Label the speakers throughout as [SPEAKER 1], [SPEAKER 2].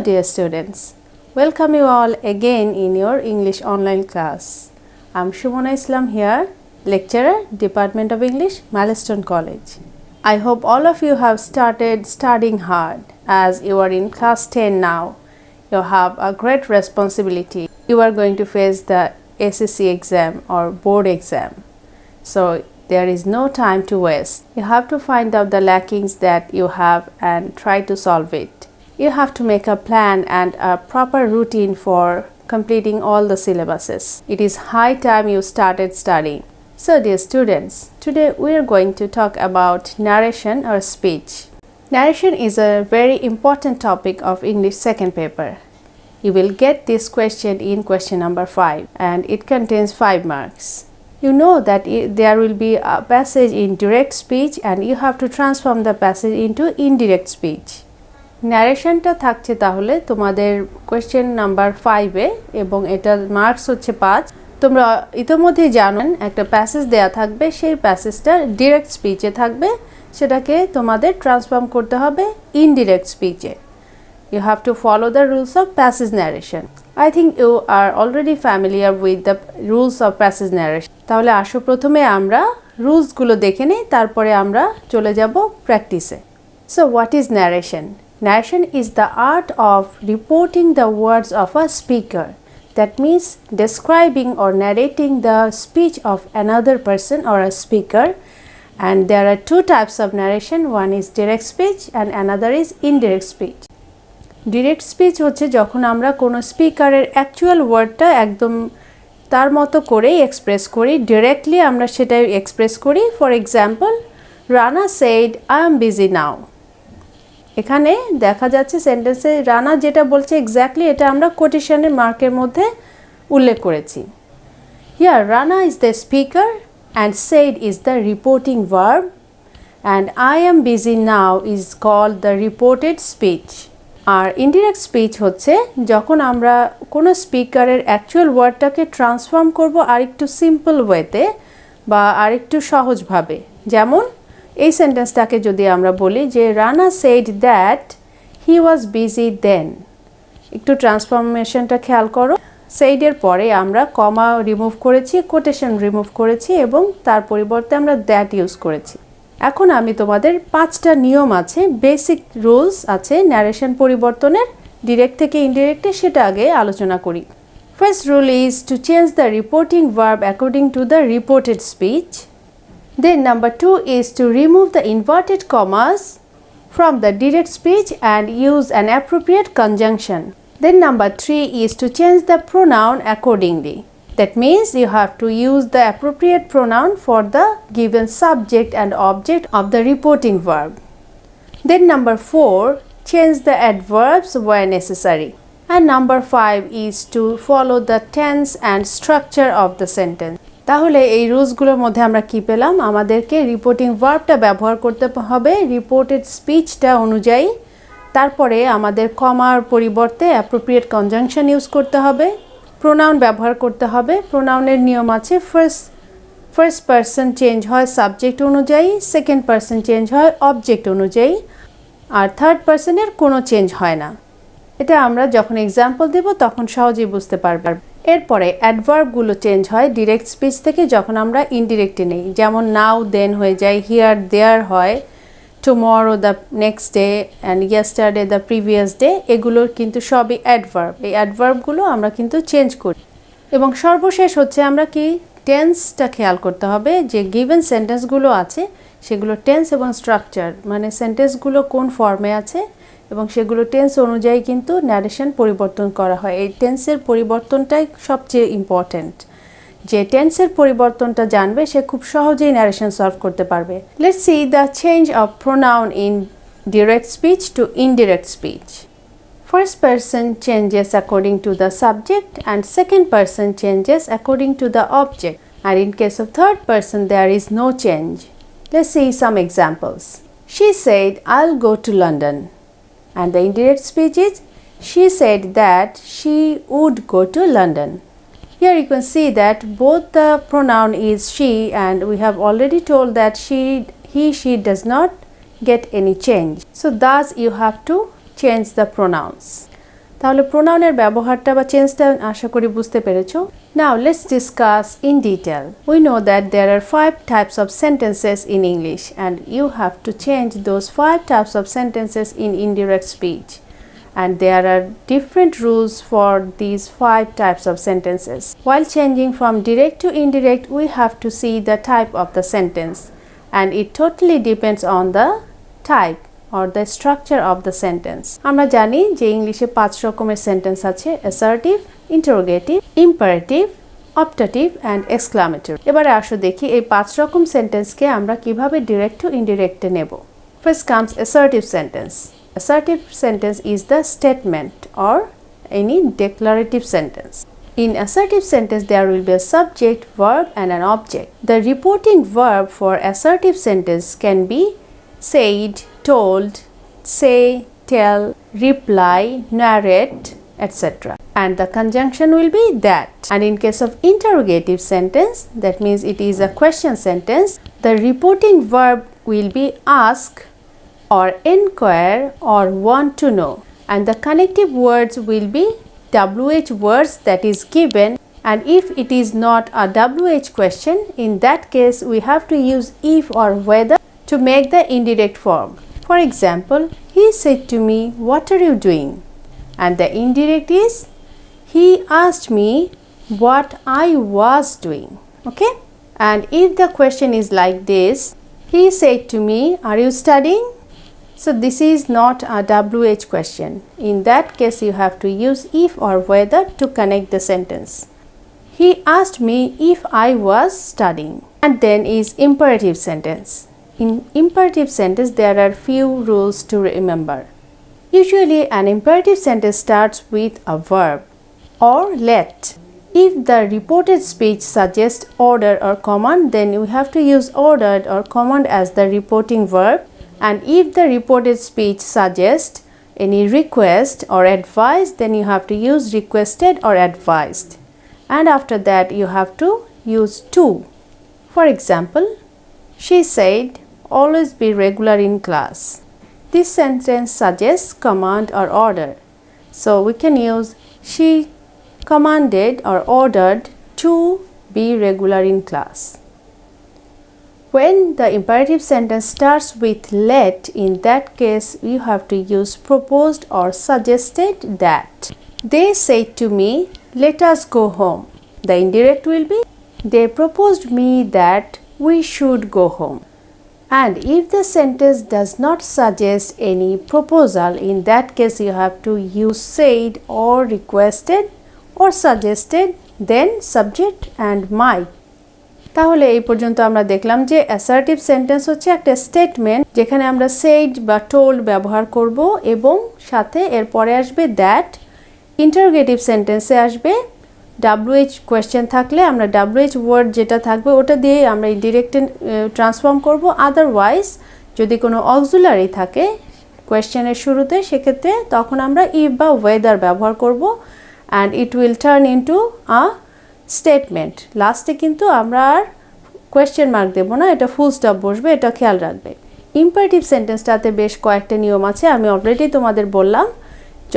[SPEAKER 1] dear students, welcome you all again in your English online class. I'm Shumona Islam here, lecturer, Department of English, Milestone College. I hope all of you have started studying hard as you are in class 10 now. You have a great responsibility. You are going to face the SSC exam or board exam. So there is no time to waste. You have to find out the lackings that you have and try to solve it. You have to make a plan and a proper routine for completing all the syllabuses. It is high time you started studying. So dear students, today we are going to talk about narration or speech. Narration is a very important topic of English second paper. You will get this question in question number 5 and it contains 5 marks. You know that there will be a passage in direct speech and you have to transform the passage into indirect speech. ন্যারেশনটা থাকছে তাহলে তোমাদের question number 5 এ এবং এটার marks হচ্ছে 5। তোমরা ইতোমধ্যেই জানেন একটা প্যাসেজ দেয়া থাকবে, সেই প্যাসেজটা ডাইরেক্ট স্পিচে থাকবে, সেটাকে তোমাদের ট্রান্সফর্ম করতে হবে indirect স্পিচে। You have to follow the rules of passage narration. I think you are already familiar with the rules of passage narration. তাহলে আসো প্রথমে আমরা রুলসগুলো দেখে নেই, তারপরে আমরা চলে যাব প্র্যাকটিসে। So what is narration? Narration is the art of reporting the words of a speaker. That means describing or narrating the speech of another person or a speaker. And there are two types of narration. One is direct speech and another is indirect speech. Direct speech হচ্ছে যখন আমরা কোনো স্পিকারের actual ওয়ার্ডটা একদম তার মতো করেই এক্সপ্রেস করি, ডিরেক্টলি আমরা সেটাই এক্সপ্রেস করি। For example, Rana said, I am busy now. এখানে দেখা যাচ্ছে সেন্টেন্সে রানা যেটা বলছে এক্স্যাক্টলি এটা আমরা কোটেশনের মার্কের মধ্যে উল্লেখ করেছি। Here Rana is the speaker and said is the reporting verb and I am busy now is called the reported speech. আর ইনডিরেক্ট স্পিচ হচ্ছে যখন আমরা কোনো স্পিকারের অ্যাকচুয়াল ওয়ার্ডটাকে ট্রান্সফর্ম করব আরেকটু সিম্পল ওয়েতে বা আরেকটু সহজভাবে। যেমন এই সেন্টেন্সটাকে যদি আমরা বলি যে Rana said that he was busy then, একটু ট্রান্সফরমেশনটা খেয়াল করো। said এর পরে আমরা কমা রিমুভ করেছি, কোটেশন রিমুভ করেছি এবং তার পরিবর্তে আমরা দ্যাট ইউজ করেছি। এখন আমি তোমাদের 5টা নিয়ম আছে, বেসিক রুলস আছে ন্যারেশন পরিবর্তনের ডিরেক্ট থেকে ইনডিরেক্টে, সেটা আগে আলোচনা করি। First rule is to change the reporting verb according to the reported speech. Then number 2 is to remove the inverted commas from the direct speech and use an appropriate conjunction. Then number 3 is to change the pronoun accordingly. That means you have to use the appropriate pronoun for the given subject and object of the reporting verb. Then number 4, change the adverbs where necessary. And number 5 is to follow the tense and structure of the sentence. তাহলে এই রুলসগুলোর মধ্যে আমরা কি পেলাম? আমাদেরকে reporting ভার্বটা ব্যবহার করতে হবে রিপোর্টেড স্পিচটা অনুযায়ী, তারপরে আমাদের কমার পরিবর্তে অ্যাপ্রোপ্রিয়েট কনজাংশন ইউজ করতে হবে, প্রোনাউন ব্যবহার করতে হবে। প্রোনাউনের নিয়ম আছে, ফার্স্ট পারসন চেঞ্জ হয় সাবজেক্ট অনুযায়ী, সেকেন্ড পারসন চেঞ্জ হয় অবজেক্ট অনুযায়ী, আর থার্ড পারসনের কোনো চেঞ্জ হয় না। এটা আমরা যখন এক্সাম্পল দেব তখন সহজেই বুঝতে পারবে। এরপরে অ্যাডভার্বগুলো চেঞ্জ হয় ডিরেক্ট স্পিচ থেকে যখন আমরা ইনডিরেক্টে নেই, যেমন নাও দেন হয়ে যায়, হিয়ার দেয়ার হয়, tomorrow the next day and yesterday the previous day, এগুলোর কিন্তু সবই অ্যাডভার্ব। এই অ্যাডভার্বগুলো আমরা কিন্তু চেঞ্জ করি। এবং সর্বশেষ হচ্ছে আমরা কি টেন্সটা খেয়াল করতে হবে, যে গিভেন সেন্টেন্সগুলো আছে সেগুলো টেন্স এবং স্ট্রাকচার, মানে সেন্টেন্সগুলো কোন ফর্মে আছে এবং সেগুলো টেন্স অনুযায়ী কিন্তু ন্যারেশন পরিবর্তন করা হয়। এই টেন্সের পরিবর্তনটাই সবচেয়ে ইম্পর্ট্যান্ট। যে টেন্সের পরিবর্তনটা জানবে সে খুব সহজেই ন্যারেশন সলভ করতে পারবে। Let's see the change of pronoun in direct speech to indirect speech. First person changes according to the subject and second person changes according to the object, and in case of third person there is no change. Let's see some examples. She said, I'll go to London. And the indirect speech is, she said that she would go to London. Here you can see that both the pronoun is she, and we have already told that she does not get any change. So thus you have to change the pronouns. তাহলে প্রোনাউনের ব্যবহারটা বা চেঞ্জটা আশা করি বুঝতে পেরেছো। Now let's discuss in detail. We know that there are 5 types of sentences in English and you have to change those 5 types of sentences in indirect speech. And there are different rules for these 5 types of sentences. While changing from direct to indirect, we have to see the type of the sentence, and it totally depends on the type or the structure of the sentence. আমরা জানি যে ইংলিশে 5 রকমের sentence আছে: assertive, interrogative, imperative, optative and exclamatory. এবারে আসো দেখি এই 5 রকম সেন্টেন্সকে আমরা কিভাবে direct to indirect এ নেব। First comes assertive sentence. Assertive sentence is the statement or any declarative sentence. In assertive sentence, there will be a subject, verb and an object. The reporting verb for assertive sentence can be said, told, say, tell, reply, narrate, etc. And the conjunction will be that. And in case of interrogative sentence, that means it is a question sentence, the reporting verb will be ask or inquire or want to know, and the connective words will be WH words that is given, and if it is not a WH question, in that case we have to use if or whether to make the indirect form. For example, he said to me, "What are you doing?" And the indirect is he asked me what I was doing. Okay? And if the question is like this, he said to me, "Are you studying?" So this is not a WH question. In that case, you have to use if or whether to connect the sentence. He asked me if I was studying. And then is imperative sentence. In imperative sentence, there are few rules to remember. Usually, an imperative sentence starts with a verb or let. If the reported speech suggests order or command, then you have to use ordered or command as the reporting verb. And if the reported speech suggests any request or advice, then you have to use requested or advised. And after that, you have to use to. For example, she said, "Always be regular in class." This sentence suggests command or order. So we can use she commanded or ordered to be regular in class. When the imperative sentence starts with let, in that case you have to use proposed or suggested that. They said to me, "Let us go home." The indirect will be they proposed me that we should go home. And if the sentence does not suggest any proposal, in that case you have to use said or requested or suggested, then subject and might. তাহলে এই পর্যন্ত আমরা দেখলাম যে assertive sentence হচ্ছে একটা statement যেখানে আমরা সেড বা টোল্ড ব্যবহার করব এবং সাথে এর পরে আসবে দ্যাট। ইন্টারোগেটিভ সেন্টেন্সে আসবে WH কোয়েশ্চেন থাকলে আমরা WH ওয়ার্ড যেটা থাকবে ওটা দিয়ে আমরা ডিরেক্টে ট্রান্সফর্ম করব। আদারওয়াইজ যদি কোনো অক্সিলারি থাকে কোয়েশ্চেনের শুরুতে, সেক্ষেত্রে তখন আমরা ইফ বা ওয়েদার ব্যবহার করব and it will turn into a statement. লাস্টে কিন্তু আমরা আর কোয়েশ্চেন মার্ক দেবো না, এটা ফুল স্টপ বসবে, এটা খেয়াল রাখবে। ইম্পারেটিভ সেন্টেন্সটাতে বেশ কয়েকটা নিয়ম আছে, আমি অলরেডি তোমাদের বললাম।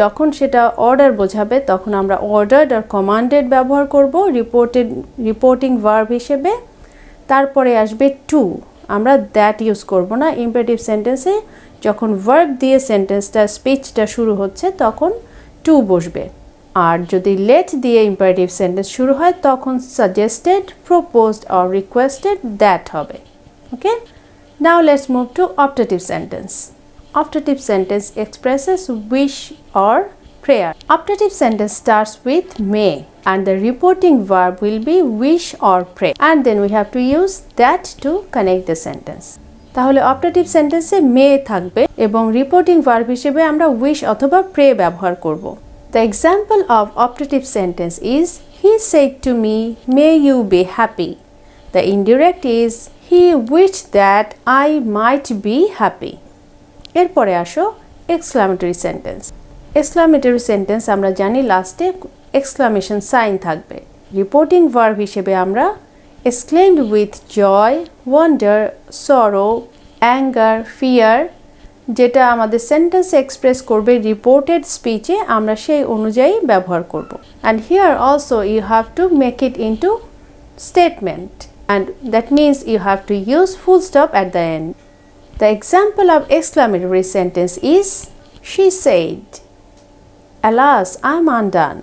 [SPEAKER 1] যখন সেটা অর্ডার বোঝাবে তখন আমরা অর্ডার্ড আর কমান্ডেড ব্যবহার করব রিপোর্টিং ভার্ব হিসেবে। তারপরে আসবে টু, আমরা দ্যাট ইউজ করব না। ইম্পারেটিভ সেন্টেন্সে যখন ভার্ব দিয়ে সেন্টেন্সটা স্পিচটা শুরু হচ্ছে তখন টু বসবে। আর যদি লেট দিয়ে ইম্পারেটিভ সেন্টেন্স শুরু হয় তখন suggested, proposed or requested that হবে। Okay, now let's move to optative sentence. Optative sentence expresses wish or prayer. Optative sentence starts with may and the reporting verb will be wish or pray, and then we have to use that to connect the sentence. তাহলে optative sentence এ may থাকবে এবং reporting verb হিসেবে আমরা wish অথবা pray ব্যবহার করব। The example of optative sentence is he said to me, "May you be happy." The indirect is he wished that I might be happy. এরপরে আসো exclamatory sentence. Exclamatory sentence আমরা জানি লাস্টে এক্সক্লামেশন সাইন থাকবে। Reporting verb হিসেবে আমরা exclaimed with joy, wonder, sorrow, anger, fear, যেটা আমাদের সেন্টেন্স এক্সপ্রেস করবে রিপোর্টেড স্পিচে আমরা সেই অনুযায়ী ব্যবহার করব and here also you have to make it into statement and that means you have to use full stop at the end. The example of exclamatory sentence is she said, alas, I'm undone.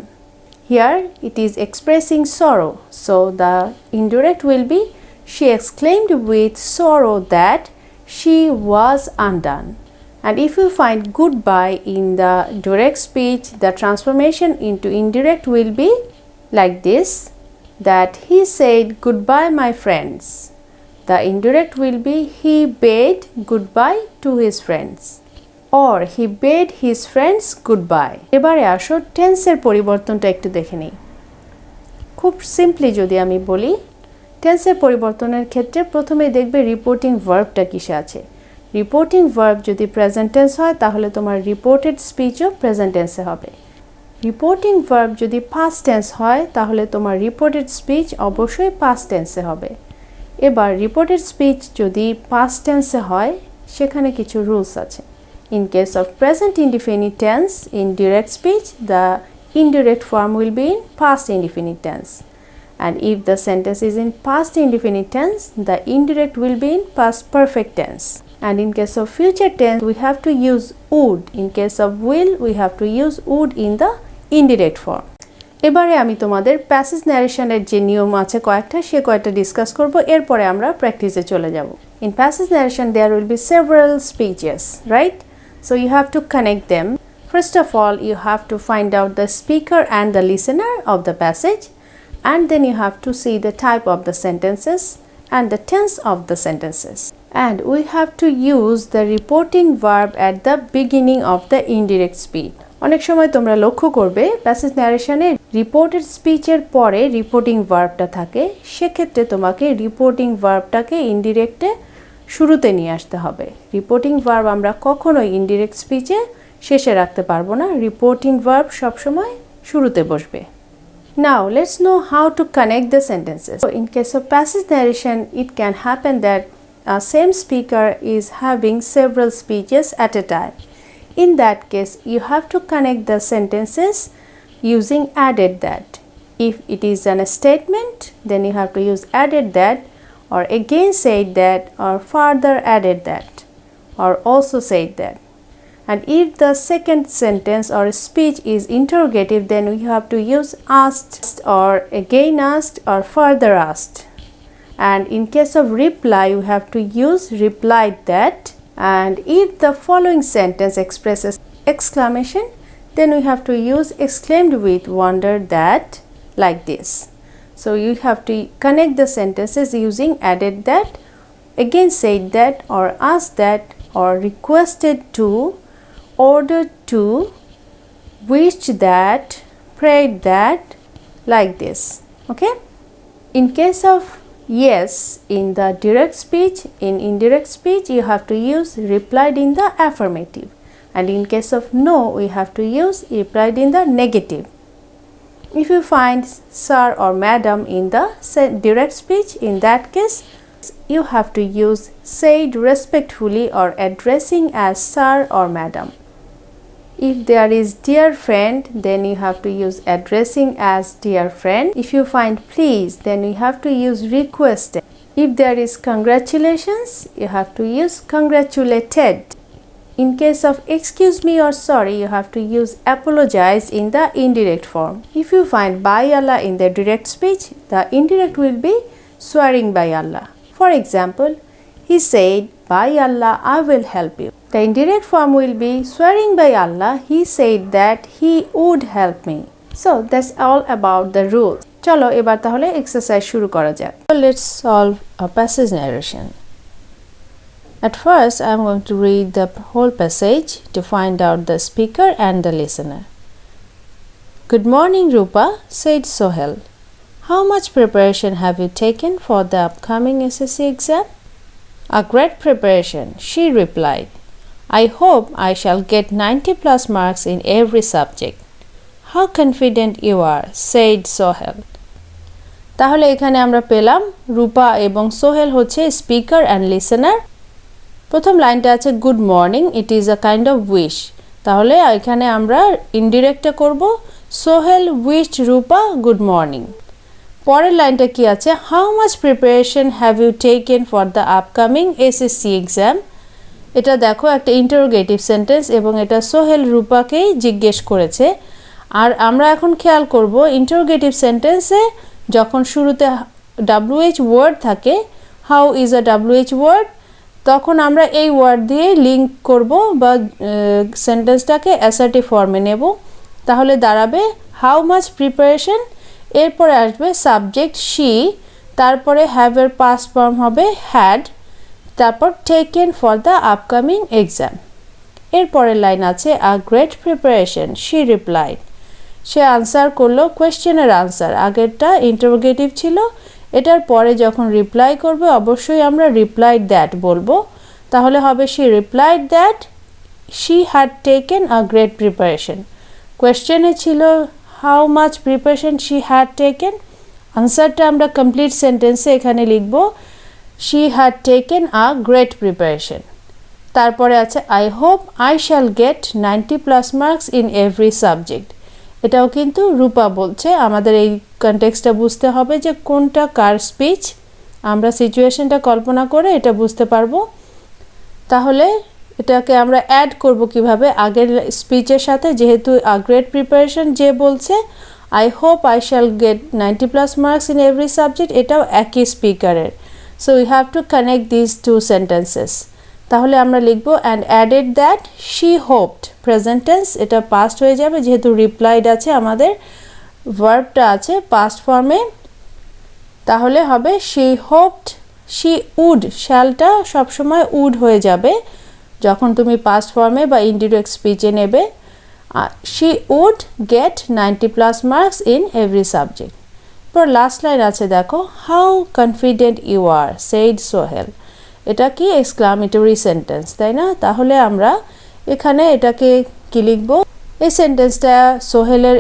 [SPEAKER 1] Here it is expressing sorrow, so the indirect will be she exclaimed with sorrow that she was undone. And if you find goodbye in the direct speech, the transformation into indirect will be like this, that he said goodbye my friends. The indirect will be he bade goodbye to his friends or he bade his friends goodbye. এবারে আসো টেন্সের পরিবর্তনটা একটু দেখে নেই। খুব simply যদি আমি বলি, টেন্সের পরিবর্তনের ক্ষেত্রে প্রথমেই দেখবে রিপোর্টিং ভার্বটা কিসে আছে। রিপোর্টিং ভার্ব যদি প্রেজেন্ট টেন্স হয় তাহলে তোমার রিপোর্টেড স্পিচও প্রেজেন্ট টেন্সে হবে। রিপোর্টিং ভার্ব যদি পাস্ট টেন্স হয় তাহলে তোমার রিপোর্টেড স্পিচ অবশ্যই পাস্ট টেন্সে হবে। এবার রিপোর্টেড স্পিচ যদি পাস্ট টেন্সে হয় সেখানে কিছু রুলস আছে। In case of present indefinite tense in direct speech, the indirect form will be in past indefinite tense. And if the sentence is in past indefinite tense, the indirect will be in past perfect tense. And in case of future tense, we have to use would. In case of will, we have to use would in the indirect form. এবারে আমি তোমাদের passage ন্যারেশনের যে নিয়ম আছে কয়েকটা সে কয়েকটা discuss করব, এরপরে আমরা প্র্যাকটিসে চলে যাব। In passage narration there will be several speeches, right? So you have to connect them. First of all, you have to find out the speaker and the listener of the passage, and then you have to see the type of the sentences and the tense of the sentences. And we have to use the reporting verb at the beginning of the indirect speech. অনেক সময় তোমরা লক্ষ্য করবে passage ন্যারেশনে reported স্পিচের পরে reporting ভার্বটা থাকে, সেক্ষেত্রে তোমাকে reporting ভার্বটাকে ইনডিরেক্টে শুরুতে নিয়ে আসতে হবে। রিপোর্টিং ভার্ব আমরা কখনোই ইনডিরেক্ট স্পিচে শেষে রাখতে পারবো না, রিপোর্টিং ভার্ব সবসময় শুরুতে বসবে। Now let's know how to connect the sentences. So in case of passage narration, it can happen that a same speaker is having several speeches at a time. In that case, you have to connect the sentences using added that. If it is a statement, then you have to use added that, or again said that, or further added that, or also said that. And if the second sentence or speech is interrogative, then we have to use asked, or again asked, or further asked. And in case of reply, we have to use replied that. And if the following sentence expresses exclamation, then we have to use exclaimed with wonder that, like this. So you have to connect the sentences using added that, again said that, or asked that, or requested to, ordered to, wished that, prayed that, like this. Okay? In case of yes in the direct speech, in indirect speech you have to use replied in the affirmative, and in case of no we have to use replied in the negative. If you find sir or madam in the direct speech, in that case you have to use said respectfully or addressing as sir or madam. If there is dear friend, then you have to use addressing as dear friend. If you find please, then you have to use requested. If there is congratulations, you have to use congratulated. In case of excuse me or sorry, you have to use apologize in the indirect form. If you find by Allah in the direct speech, the indirect will be swearing by Allah. For example, he said, by Allah, I will help you. The indirect form will be swearing by Allah, he said that he would help me. So that's all about the rules. চলো এবার তাহলে exercise শুরু করা যাক। So let's solve a passage narration. At first, I am going to read the whole passage to find out the speaker and the listener. Good morning, Rupa, said Sohel. How much preparation have you taken for the upcoming SSC exam? A great preparation, she replied. I hope I shall get 90 plus marks in every subject. How confident you are, said Sohel. তাহলে এখানে আমরা পেলাম রূপা এবং সোহেল হচ্ছে speaker and listener. প্রথম লাইনটা আছে good morning, it is a kind of wish. তাহলে এখানে আমরা ইনডিরেক্টে করব Sohel wished Rupa good morning. পরের লাইনটা কি আছে, how much preparation have you taken for the upcoming SSC exam. এটা দেখো একটা ইন্টারোগেটিভ সেন্টেন্স এবং এটা সোহেল রূপাকেই জিজ্ঞেস করেছে। আর আমরা এখন খেয়াল করব ইন্টারোগেটিভ সেন্টেন্সে যখন শুরুতে WH ওয়ার্ড থাকে, how is a WH word, তখন আমরা এই ওয়ার্ড দিয়ে লিঙ্ক করব বা সেন্টেন্সটাকে অ্যাসার্টিভ ফর্মে নেব। তাহলে দাঁড়াবে হাউ মাচ প্রিপারেশন, এরপরে আসবে সাবজেক্ট শি, তারপরে হ্যাভের পাস্ট ফর্ম হবে হ্যাড, তারপর taken for the upcoming exam. এরপরের লাইন আছে আ great preparation she replied. Say answer করলো কোয়েশ্চেনের আনসার, আগেরটা ইন্টারোগেটিভ ছিল, এটার পরে যখন রিপ্লাই করবে অবশ্যই আমরা রিপ্লাইড দ্যাট বলবো। তাহলে হবে she replied that she had taken a great preparation. কোয়েশ্চেনে ছিল how much preparation she had taken, আনসারটা আমরা কমপ্লিট সেন্টেন্সে এখানে লিখব she had taken a great preparation. তারপরে আছে I hope I shall get 90+ marks in every subject. এটাও কিন্তু রূপা বলছে, আমাদের এই কনটেক্সটটা বুঝতে হবে যে কোনটা কার স্পিচ, আমরা সিচুয়েশনটা কল্পনা করে এটা বুঝতে পারবো। তাহলে এটাকে আমরা অ্যাড করব কিভাবে আগের স্পিচের সাথে, যেহেতু গ্রেট প্রিপারেশন যে বলছে, I hope I shall get 90+ marks in every subject, এটাও একই স্পিকারের। So we have to connect this two sentences. তাহলে আমরা লিখব and added that she hoped, present tense, এটা পাস্ট হয়ে যাবে যেহেতু রিপ্লাইড আছে, আমাদের ভার্বটা আছে পাস্ট ফর্মে। তাহলে হবে শি হোপড, শি উড, শ্যালটা সবসময় উড হয়ে যাবে যখন তুমি পাস্ট ফর্মে বা ইনডিরেক্ট স্পিচে নেবে। She would get 90+ marks in every subject. পর লাস্ট লাইন আছে দেখো, how confident you are said Sohel. এটা কি এক্সক্লামেটরি সেন্টেন্স, তাই না? তাহলে আমরা এখানে এটাকে কি লিখব, এই সেন্টেন্সটা সোহেলের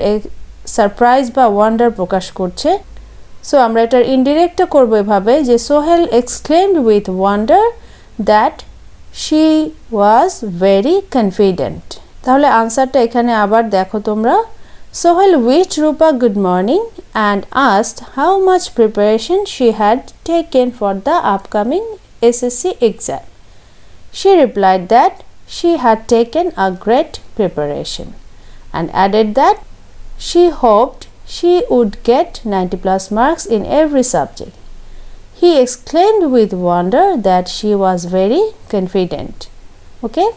[SPEAKER 1] সারপ্রাইজ বা ওয়ান্ডার প্রকাশ করছে। সো আমরা এটার ইনডিরেক্টটা করবো এভাবে যে Sohel exclaimed with wonder that she was very confident. তাহলে আনসারটা এখানে আবার দেখো তোমরা, Sohel wished Rupa good morning and asked how much preparation she had taken for the upcoming SSC exam. She replied that she had taken a great preparation and added that she hoped she would get 90+ marks in every subject. He exclaimed with wonder that she was very confident. Okay?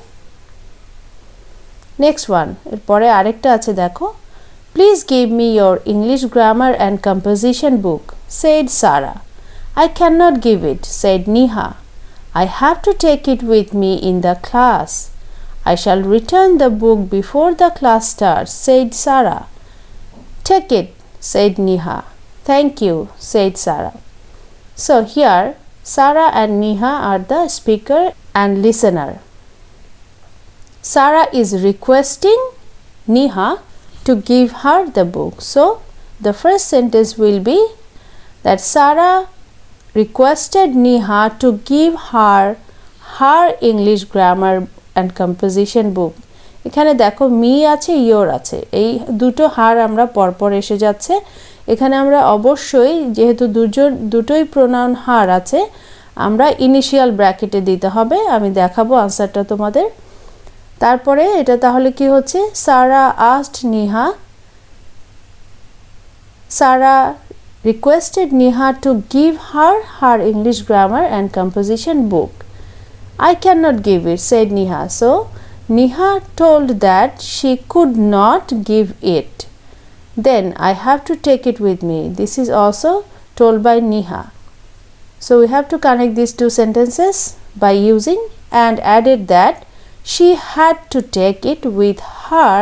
[SPEAKER 1] Next one. এরপরে আরেকটা আছে দেখো, Please give me your English grammar and composition book, said Sarah. I cannot give it, said Neha. I have to take it with me in the class. I shall return the book before the class starts, said Sarah. Take it, said Neha. Thank you, said Sarah. So here, Sarah and Neha are the speaker and listener. Sarah is requesting Neha to give her the book. So the first sentence will be that Sarah requested Neha to give her English grammar and composition book. এখানে দেখো me আছে, your আছে, এই দুটো হার আমরা পরপর এসে যাচ্ছে। এখানে আমরা অবশ্যই যেহেতু দুটোই প্রোনাউন হার আছে, আমরা ইনিশিয়াল ব্র্যাকেটে দিতে হবে। আমি দেখাবো আনসারটা তোমাদের। তারপরে এটা তাহলে কি হচ্ছে, Sara asked Neha, Sara requested Neha to give her English grammar and composition book. I cannot give it, said Neha. So Neha told that she could not give it. Then I have to take it with me. This is also told by Neha. So we have to connect these two sentences by using and added that she had to take it with her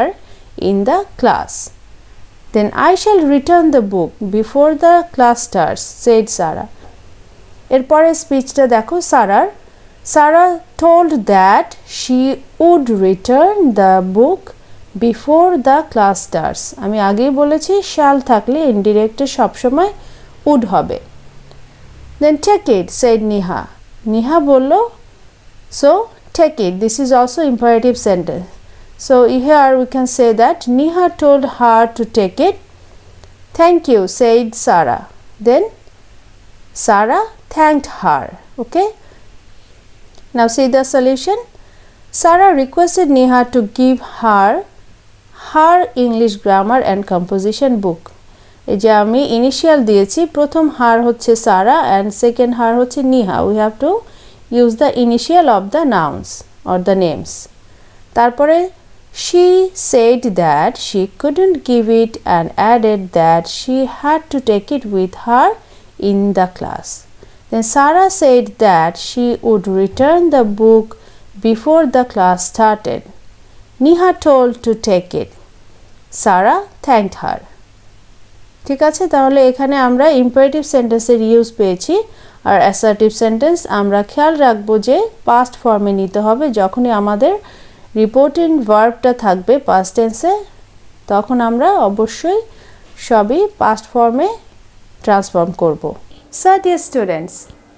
[SPEAKER 1] in the class. Then I shall return the book before the class starts, said Sarah. এরপরে স্পিচটা দেখো সারার। Sarah told that she would return the book before the class starts. আমি আগেই বলেছি shall থাকলে ইনডিরেক্টে সবসময় would হবে। Then take it, said Neha. Neha বলল So take it. This is also imperative sentence. So here we can say that Neha told her to take it. Thank you, said Sarah. Then Sarah thanked her. Okay. Now see the solution. Sarah requested Neha to give her English grammar and composition book. এই যে আমি initial দিয়েছি, প্রথম হার হচ্ছে সারা and second হার হচ্ছে Niha. We have to use the initial of the nouns or the names. তারপরে she said that she couldn't give it and added that she had to take it with her in the class. Then Sarah said that she would return the book before the class started. Neha told to take it. Sarah thanked her. ঠিক আছে, তাহলে এখানে আমরা imperative সেন্টেন্সের use পেয়েছি। আর assertive sentence আমরা খেয়াল রাখবো যে পাস্ট ফর্মে নিতে হবে। যখনই আমাদের রিপোর্টিং ভার্বটা থাকবে পাস্ট টেন্সে, তখন আমরা অবশ্যই সবই পাস্ট ফর্মে ট্রান্সফর্ম করব। So dear students,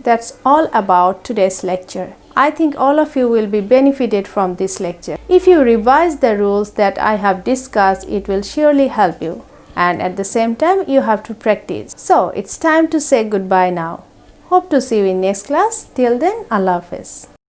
[SPEAKER 1] that's all about today's lecture. I think all of you will be benefited from this lecture. If you revise the rules that I have discussed, it will surely help you. And at the same time, you have to practice. So it's time to say goodbye now. Hope to see you in next class. Till then, Allah Hafiz.